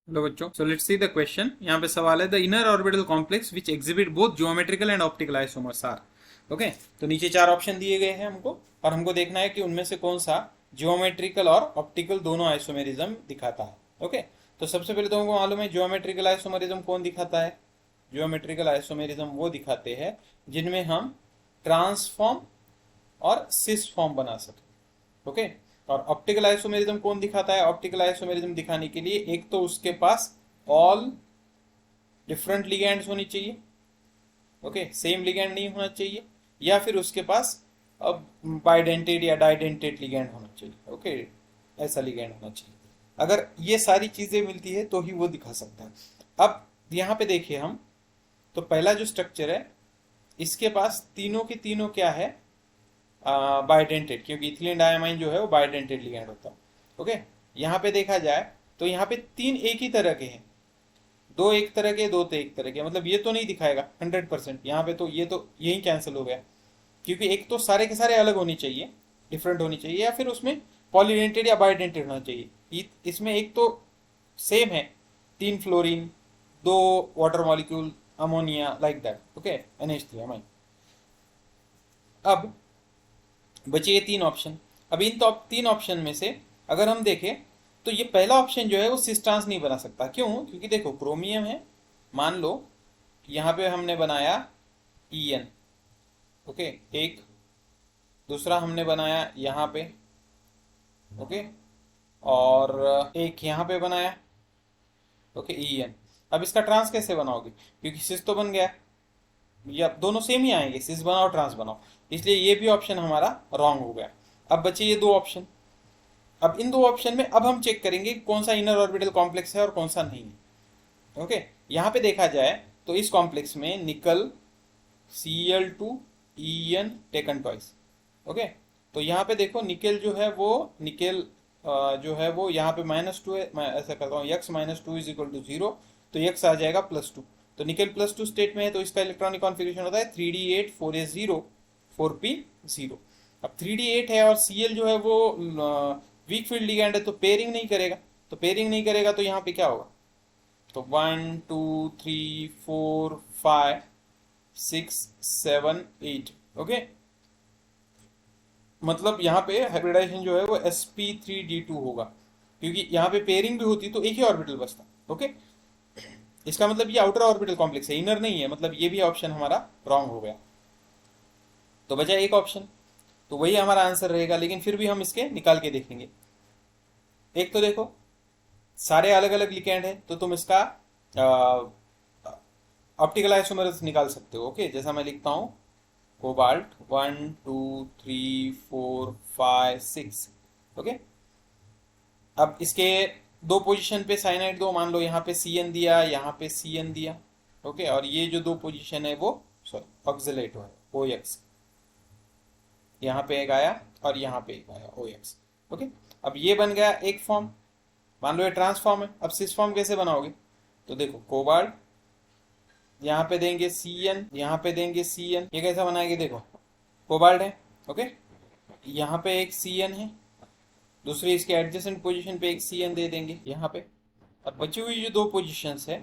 Hello बच्चों, so let's see the question. यहाँ पे सवाल है, the inner orbital complex which exhibit both geometrical and optical isomers are. Okay, तो नीचे चार ऑप्शन दिए गए हैं हमको, और हमको देखना है कि उनमें से कौन सा ज्योमेट्रिकल और ऑप्टिकल दोनों आइसोमेरिज्म दिखाता है। ओके, तो सबसे पहले तो हमको मालूम है ज्योमेट्रिकल आइसोमेरिज्म कौन दिखाता है। ज्योमेट्रिकल आइसोमेरिज्म वो दिखाते हैं जिनमें हम ट्रांसफॉर्म और सिस फॉर्म बना सके। ओके, और ऑप्टिकल आइसोमेरिज्म कौन दिखाता है। ऑप्टिकल आइसोमेरिज्म दिखाने के लिए एक तो उसके पास ऑल डिफरेंट लिगेंड्स होनी चाहिए, ओके, सेम लिगेंड नहीं होना चाहिए, या फिर उसके पास अब बाइडेंटेड या डाइडेंटेड लिगेंड होना चाहिए। ओके, ऐसा लिगेंड होना चाहिए। अगर ये सारी चीजें मिलती है तो ही वो दिखा सकता है। अब यहाँ पे देखिए हम, तो पहला जो स्ट्रक्चर है इसके पास तीनों के तीनों क्या है, बाइडेंटेड, क्योंकि इथिलीन डायमाइन जो है वो बाइडेंटेड लिगेंड होता है। ओके, यहाँ पे देखा जाए तो यहाँ पे तीन एक ही तरह के हैं, दो एक तरह के, दो तो एक तरह के, मतलब ये तो नहीं दिखाएगा 100%। यहाँ पे तो ये तो यही कैंसिल हो गया, क्योंकि एक तो सारे के सारे अलग होनी चाहिए, डिफरेंट होनी चाहिए, या फिर उसमें पॉलीडेंटेड या बाइडेंटेड होना चाहिए। इसमें एक तो सेम है, तीन फ्लोरीन, दो water molecule, ammonia, like that. Okay, NH3 amine. अब बचे ये तीन ऑप्शन। अब इन तो तीन ऑप्शन में से अगर हम देखें तो ये पहला ऑप्शन जो है वो सिस ट्रांस नहीं बना सकता। क्यों? क्योंकि देखो क्रोमियम है, मान लो यहाँ पे हमने बनाया EN, ओके, एक, दूसरा हमने बनाया यहाँ पे, ओके, और एक यहाँ पे बनाया, ओके, EN। अब इसका ट्रांस कैसे बनाओगे, क्योंकि सिस तो बन गया, या दोनों सेम ही आएंगे, सिस बनाओ ट्रांस बनाओ, इसलिए ये भी ऑप्शन हमारा रॉन्ग हो गया। अब बचे ये दो ऑप्शन। अब इन दो ऑप्शन में अब हम चेक करेंगे कौन सा इनर ऑर्बिटल कॉम्प्लेक्स है और कौन सा नहीं है। ओके, यहाँ पे देखा जाए तो इस कॉम्प्लेक्स में निकल Cl2 En taken twice. Okay, तो यहाँ पे देखो निकेल जो है वो निकेल जो है वो यहाँ पे -2 है। मैं ऐसा करता हूँ, x -2 इज इक्वल टू 0, तो x आ जाएगा +2। तो निकेल +2 स्टेट में है, तो इसका इलेक्ट्रॉनिक कॉन्फ़िगरेशन होता है 3d8 4s0 4p0। अब 3d8 है और Cl जो है वो वीक फील्ड लिगैंड है, तो पेयरिंग नहीं करेगा। तो पेयरिंग नहीं करेगा तो यहाँ पे क्या होगा, तो 1 2 3 4 5 6 7 8। ओके, मतलब यहाँ पे हाइब्रिडाइजेशन जो है वो sp3d2 होगा, क्योंकि यहाँ पे पेयरिंग भी होती तो एक ही ऑर्बिटल बचता। ओके, इसका मतलब ये आउटर ऑर्बिटल कॉम्प्लेक्स है, इनर नहीं है, मतलब ये भी ऑप्शन हमारा रॉन्ग हो गया। तो बचा एक ऑप्शन, तो वही हमारा आंसर रहेगा, लेकिन फिर भी हम इसके निकाल के देखेंगे। एक तो देखो सारे अलग अलग लिगेंड है, तो तुम इसका ऑप्टिकल आइसोमर्स निकाल सकते हो। ओके, जैसा मैं लिखता हूँ, कोबाल्ट 1 2 3 4 5 6। ओके, अब इसके दो पोजीशन पे साइनाइड दो, मान लो यहाँ पे CN दिया, यहाँ पे CN दिया। ओके, और ये जो दो पोजीशन है वो सॉरी ऑक्सिलेट है, OX, यहाँ पे एक आया और यहाँ पे एक आया, OX। ओके, अब ये बन गया एक फॉर्म, मान लो ये ट्रांसफॉर्म है। अब सिस फॉर्म कैसे बनाओगे, तो देखो कोबाल्ट यहाँ पे देंगे CN, यहाँ पे देंगे CN, ये कैसा बनाएंगे, देखो कोबाल्ट है, ओके, यहाँ पे एक CN है, दूसरी इसके एडजेसेंट पोजीशन पे एक CN दे देंगे यहाँ पे, और बची हुई जो दो पोजीशंस है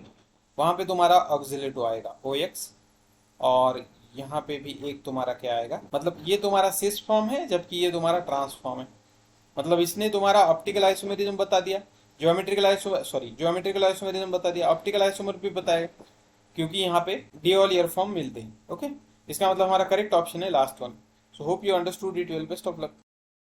वहाँ पे तुम्हारा ऑक्सिलेटो आएगा, OX, और यहाँ पे भी एक तुम्हारा क्या आएगा, मतलब ये तुम्हारा सिस फॉर्म है जबकि ये तुम्हारा ट्रांसफॉर्म है। मतलब इसने तुम्हारा ऑप्टिकल आइसोमेरिज्म बता दिया, ज्योमेट्रिकल आइसोमेरिज्म बता दिया, ऑप्टिकल आइसोमर भी बताएगा, क्योंकि यहाँ पे डी ऑल ईयर फॉर्म मिलते हैं। ओके, इसका मतलब हमारा करेक्ट ऑप्शन है last one. So hope you understood it well, best of luck.